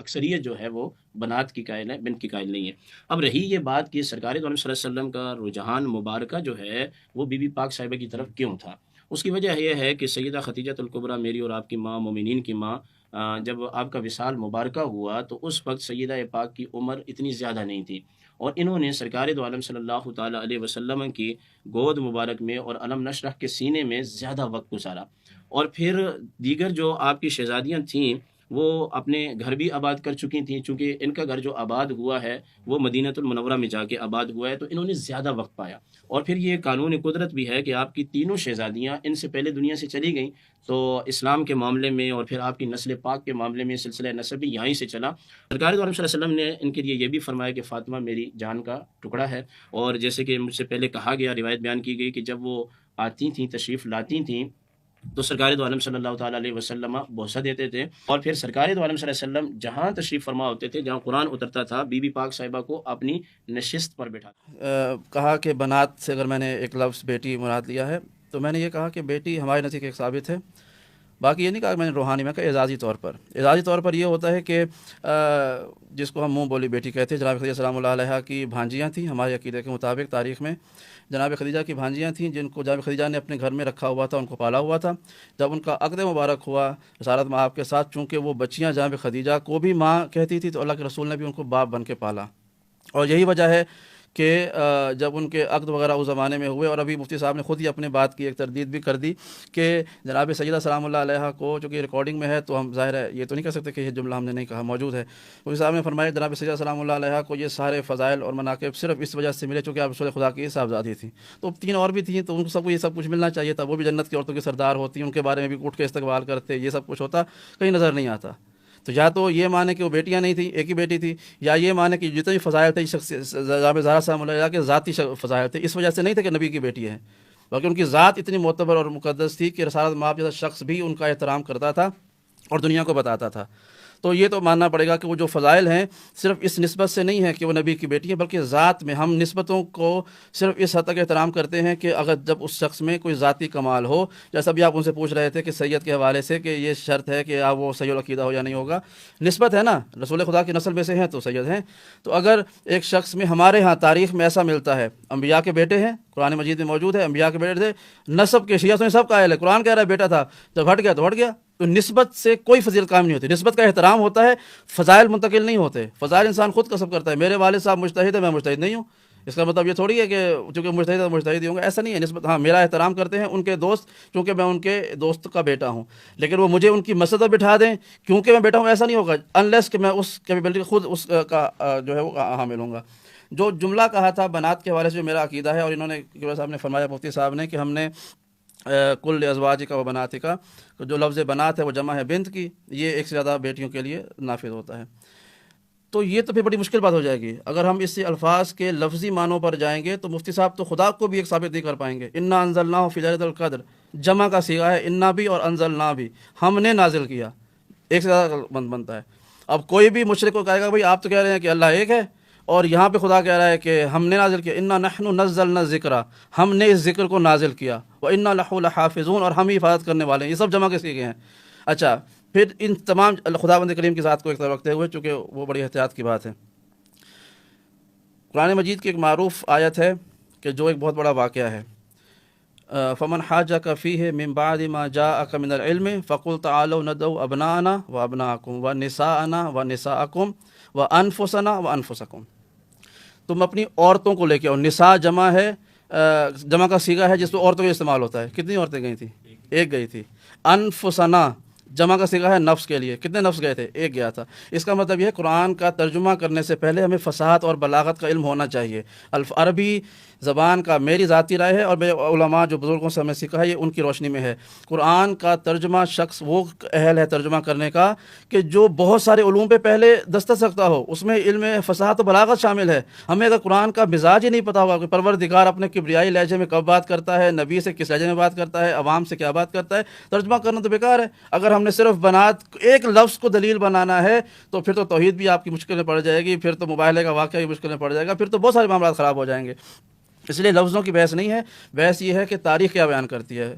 اکثریت جو ہے وہ بنات کی قائل ہے، بنت کی قائل نہیں ہے۔ اب رہی یہ بات کہ سرکار دو عالم صلی اللہ علیہ وسلم کا رجحان مبارکہ جو ہے وہ بی بی پاک صاحبہ کی طرف کیوں تھا؟ اس کی وجہ یہ ہے کہ سیدہ خدیجہ الکبریٰ، میری اور آپ کی ماں، مومنین کی ماں، جب آپ کا وصال مبارکہ ہوا تو اس وقت سیدہ پاک کی عمر اتنی زیادہ نہیں تھی، اور انہوں نے سرکار دو عالم صلی اللہ تعالیٰ علیہ وسلم کی گود مبارک میں اور علم نشرح کے سینے میں زیادہ وقت گزارا۔ اور پھر دیگر جو آپ کی شہزادیاں تھیں وہ اپنے گھر بھی آباد کر چکی تھیں، چونکہ ان کا گھر جو آباد ہوا ہے وہ مدینہ المنورہ میں جا کے آباد ہوا ہے، تو انہوں نے زیادہ وقت پایا۔ اور پھر یہ قانون قدرت بھی ہے کہ آپ کی تینوں شہزادیاں ان سے پہلے دنیا سے چلی گئیں، تو اسلام کے معاملے میں اور پھر آپ کی نسل پاک کے معاملے میں سلسلہ نسب بھی یہیں سے چلا۔ سرکار دو عالم صلی اللہ علیہ وسلم نے ان کے لیے یہ بھی فرمایا کہ فاطمہ میری جان کا ٹکڑا ہے، اور جیسے کہ مجھ سے پہلے کہا گیا، روایت بیان کی گئی کہ جب وہ آتی تھیں، تشریف لاتی تھیں، تو سرکار دو عالم صلی اللہ تعالیٰ علیہ وسلم بوسہ دیتے تھے، اور پھر سرکار دو عالم صلی اللہ علیہ وسلم جہاں تشریف فرما ہوتے تھے، جہاں قرآن اترتا تھا، بی بی پاک صاحبہ کو اپنی نشست پر بٹھا۔ کہا کہ بنات سے اگر میں نے ایک لفظ بیٹی مراد لیا ہے تو میں نے یہ کہا کہ بیٹی ہمارے نزدیک ایک ثابت ہے، باقی یہ نہیں کہا کہ میں نے روحانی، میں کہا اعزازی طور پر۔ اعزازی طور پر یہ ہوتا ہے کہ جس کو ہم منہ بولی بیٹی کہتے ہیں، جناب خدیجہ سلام اللہ علیہ کی بھانجیاں تھیں ہمارے عقیدے کے مطابق۔ تاریخ میں جناب خدیجہ کی بھانجیاں تھیں جن کو جناب خدیجہ نے اپنے گھر میں رکھا ہوا تھا، ان کو پالا ہوا تھا۔ جب ان کا عقد مبارک ہوا رسالت میں آپ کے ساتھ، چونکہ وہ بچیاں جناب خدیجہ کو بھی ماں کہتی تھی، تو اللہ کے رسول نے بھی ان کو باپ بن کے پالا، اور یہی وجہ ہے کہ جب ان کے عقد وغیرہ اس زمانے میں ہوئے، اور ابھی مفتی صاحب نے خود ہی اپنے بات کی ایک تردید بھی کر دی کہ جناب سیدہ سلام اللہ علیہ کو، جو کہ ریکارڈنگ میں ہے تو ہم ظاہر ہے یہ تو نہیں کہہ سکتے کہ یہ جملہ ہم نے نہیں کہا، موجود ہے۔ مفتی صاحب نے فرمایا جناب سیدہ سلام اللہ علیہ کو یہ سارے فضائل اور مناقب صرف اس وجہ سے ملے چونکہ آپ رسول خدا کی صاحبزادی تھیں، تو تین اور بھی تھیں، تو ان کو سب کو یہ سب کچھ ملنا چاہیے تھا، وہ بھی جنت کی عورتوں کی سردار ہوتی، ان کے بارے میں بھی اٹھ کے استقبال کرتے، یہ سب کچھ ہوتا، کہیں نظر نہیں آتا۔ تو یا تو یہ مانے کہ وہ بیٹیاں نہیں تھیں، ایک ہی بیٹی تھی، یا یہ مانے کہ جتنے بھی فضائل تھے جناب زہرا سلام اللہ علیہ کے ذاتی فضائل تھے، اس وجہ سے نہیں تھے کہ نبی کی بیٹی ہے، بلکہ ان کی ذات اتنی معتبر اور مقدس تھی کہ رسالت مآب جیسا شخص بھی ان کا احترام کرتا تھا اور دنیا کو بتاتاتھا۔ تو یہ تو ماننا پڑے گا کہ وہ جو فضائل ہیں صرف اس نسبت سے نہیں ہے کہ وہ نبی کی بیٹی ہے، بلکہ ذات میں ہم نسبتوں کو صرف اس حد تک احترام کرتے ہیں کہ اگر جب اس شخص میں کوئی ذاتی کمال ہو، جیسا بھی آپ ان سے پوچھ رہے تھے کہ سید کے حوالے سے کہ یہ شرط ہے کہ آپ وہ سید العقیدہ ہو یا نہیں ہوگا، نسبت ہے نا، رسول خدا کی نسل میں سے ہیں تو سید ہیں۔ تو اگر ایک شخص میں ہمارے ہاں تاریخ میں ایسا ملتا ہے، انبیاء کے بیٹے ہیں، قرآن مجید میں موجود ہے، انبیاء کے بیٹے تھے، نسب کے شیعہ سب قائل ہے، قرآن کہہ رہا ہے بیٹا تھا، جب ہٹ گیا تو ہٹ گیا، تو نسبت سے کوئی فضیلت قائم نہیں ہوتی، نسبت کا احترام ہوتا ہے، فضائل منتقل نہیں ہوتے، فضائل انسان خود کسب کرتا ہے۔ میرے والد صاحب مجتہد ہے، میں مجتہد نہیں ہوں، اس کا مطلب یہ تھوڑی ہے کہ چونکہ مجتہد ہے تو مجتہد ہی ہوں گا، ایسا نہیں ہے۔ نسبت ہاں میرا احترام کرتے ہیں ان کے دوست، کیونکہ میں ان کے دوست کا بیٹا ہوں، لیکن وہ مجھے ان کی مسجد پر بٹھا دیں کیونکہ میں بیٹا ہوں، ایسا نہیں ہوگا انلیس کہ میں اس کیپیبلٹی خود اس کا جو ہے وہ حامل ہوں گا۔ جو جملہ کہا تھا بنات کے حوالے سے جو میرا عقیدہ ہے، اور انہوں نے صاحب نے فرمایا، مفتی صاحب نے، کہ ہم نے کل ازواج و بنات کا، جو لفظ بنات ہے وہ جمع ہے بنت کی، یہ ایک سے زیادہ بیٹیوں کے لیے نافذ ہوتا ہے۔ تو یہ تو پھر بڑی مشکل بات ہو جائے گی اگر ہم اس الفاظ کے لفظی معنوں پر جائیں گے، تو مفتی صاحب تو خدا کو بھی ایک ثابت نہیں کر پائیں گے۔ انا انزلناہ فی لیلۃ القدر، جمع کا صیغہ ہے، انا بھی اور انزلنا بھی، ہم نے نازل کیا، ایک سے زیادہ بنتا ہے۔ اب کوئی بھی مشرک کو کہے گا بھائی آپ تو کہہ رہے ہیں کہ اللہ ایک ہے، اور یہاں پہ خدا کہہ رہا ہے کہ ہم نے نازل کیا، انا نحن نزلنا الذکر، ہم نے اس ذکر کو نازل کیا، وانا لہ لحافظون، اور ہم ہی حفاظت کرنے والے ہیں، یہ سب جمع کے صیغے ہیں۔ اچھا، پھر ان تمام خداوند کریم کی ذات کو ایک طرف رکھتے ہوئے، چونکہ وہ بڑی احتیاط کی بات ہے، قرآن مجید کی ایک معروف آیت ہے کہ جو ایک بہت بڑا واقعہ ہے، فمن حاجک فیہ من بعد ما جاءک من العلم فقل تعالوا ندعو ابناءنا وابناءکم ونساءنا ونساءکم وانفسنا وانفسکم، تم اپنی عورتوں کو لے کے آؤ۔ نساء جمع ہے، جمع کا صیغہ ہے جس میں عورتوں کا استعمال ہوتا ہے، کتنی عورتیں گئی تھیں؟ ایک گئی تھی۔ انفسنا جمع کا صیغہ ہے نفس کے لیے، کتنے نفس گئے تھے؟ ایک گیا تھا۔ اس کا مطلب یہ ہے قرآن کا ترجمہ کرنے سے پہلے ہمیں فصاحت اور بلاغت کا علم ہونا چاہیے۔ عربی زبان کا میری ذاتی رائے ہے، اور میرے علماء جو بزرگوں سے ہمیں سیکھا ہے یہ ان کی روشنی میں ہے، قرآن کا ترجمہ شخص وہ اہل ہے ترجمہ کرنے کا کہ جو بہت سارے علوم پہ پہلے دسترس رکھتا ہو، اس میں علم فصاحت و بلاغت شامل ہے۔ ہمیں اگر قرآن کا مزاج ہی نہیں پتہ ہوگا کہ پروردگار اپنے کبریائی لہجے میں کب بات کرتا ہے، نبی سے کس لہجے میں بات کرتا ہے، عوام سے کیا بات کرتا ہے، ترجمہ کرنا تو بیکار ہے۔ اگر ہم نے صرف بنات ایک لفظ کو دلیل بنانا ہے تو پھر تو توحید بھی آپ کی مشکل میں پڑ جائے گی، پھر تو مباہلے کا واقعہ بھی مشکل میں پڑ جائے گا، پھر تو بہت سارے معاملات خراب ہو جائیں گے۔ اس لیے لفظوں کی بحث نہیں ہے، بحث یہ ہے کہ تاریخ کیا بیان کرتی ہے۔